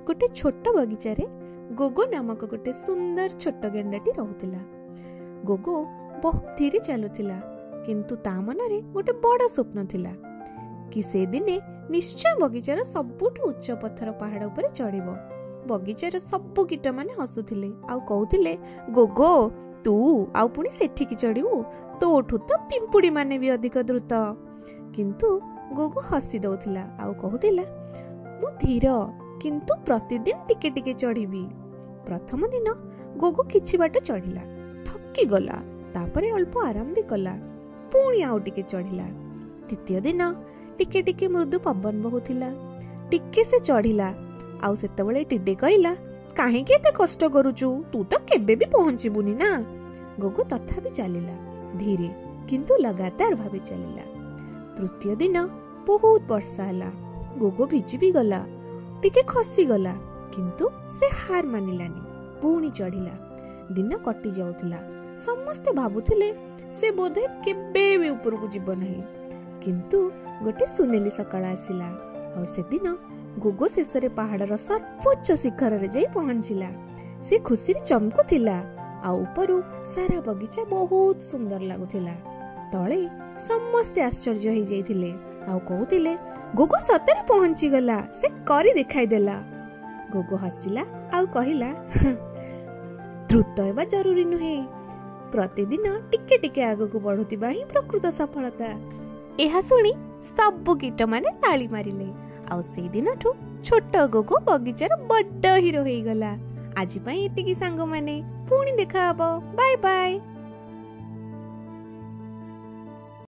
गोटे छोट बगीचारे गोगो नामक गोटे सुंदर छोट गेंडाटी रहुतिला। गोगो बहुत धीरे चलुथिला, किंतु ता मनरे गोटे बड़ स्वप्न थिला कि से दिने निश्चय बगीचार सबुठु उच्च पत्थर पहाड़ उपरे चढ़िबो। बगीचार सबु कीट माने हसुथिले आउ कहूथिले, गोगो तू आउ पुणी सेठिकी चढ़िबू, तोठू तो पिंपुड़ी माने भी अधिक द्रुत। किंतु गोगो हसी दउथिला आउ कहूथिला, मु धीर, किंतु प्रतिदिन टिके टिके चढ़िबी। प्रथम दिन गोगो किछि बाट चढ़िला, थकी गला, तापरे अल्प आराम भी कला, पुणी आउ टिके चढ़िला। तृतीय दिन टिके टिके मृदु पवन बहुथिला, टिके से चढ़िला आउ सेतबेले टिडे कहिला, काहेकि एते कष्ट करूचु, तू तो केबे भी पहुंचिबुनी ना। गोगो तथापि चलिला, धीरे किंतु लगातार भावे चलिला। तृतीय दिन बहुत वर्षा हला, गोगो भिजी भी गला, टिके खसी गला, किंतु से हार मानिलानी, पुणी चढ़िला। दिन कटि जाउथिला, समस्ते भाबुथिले से बोधे केबे भी ऊपर को जीव नहीं। किंतु गोटे सुनेली सकाळ आसिला और से दिन गोगो शेषरे पहाड़र सर्वोच्च शिखर रे जाई पहुंचिला। से खुशी रे चमकुथिला आ ऊपरु सारा बगीचा बहुत सुंदर लागुथिला। तळे समस्ते आश्चर्य हो जाइथिले आ कहूथिले, गोगो सतरे पहुंची गला, से करी देखाई देला। गोगो हसिला आ कहिला, द्रुत हेबा जरूरी नुहे, प्रतिदिन टिके टिके आगकू बढ़ुतिबा ही प्रकृत सफलता। एहा सुनी सबु कीट माने ताली मारिले आउ से दिनठू छोट गोगो बगीचार बड्ड हीरो हो गला। आज पई एतिकी सांग माने, पुणी देखा हबो, बाय बाय।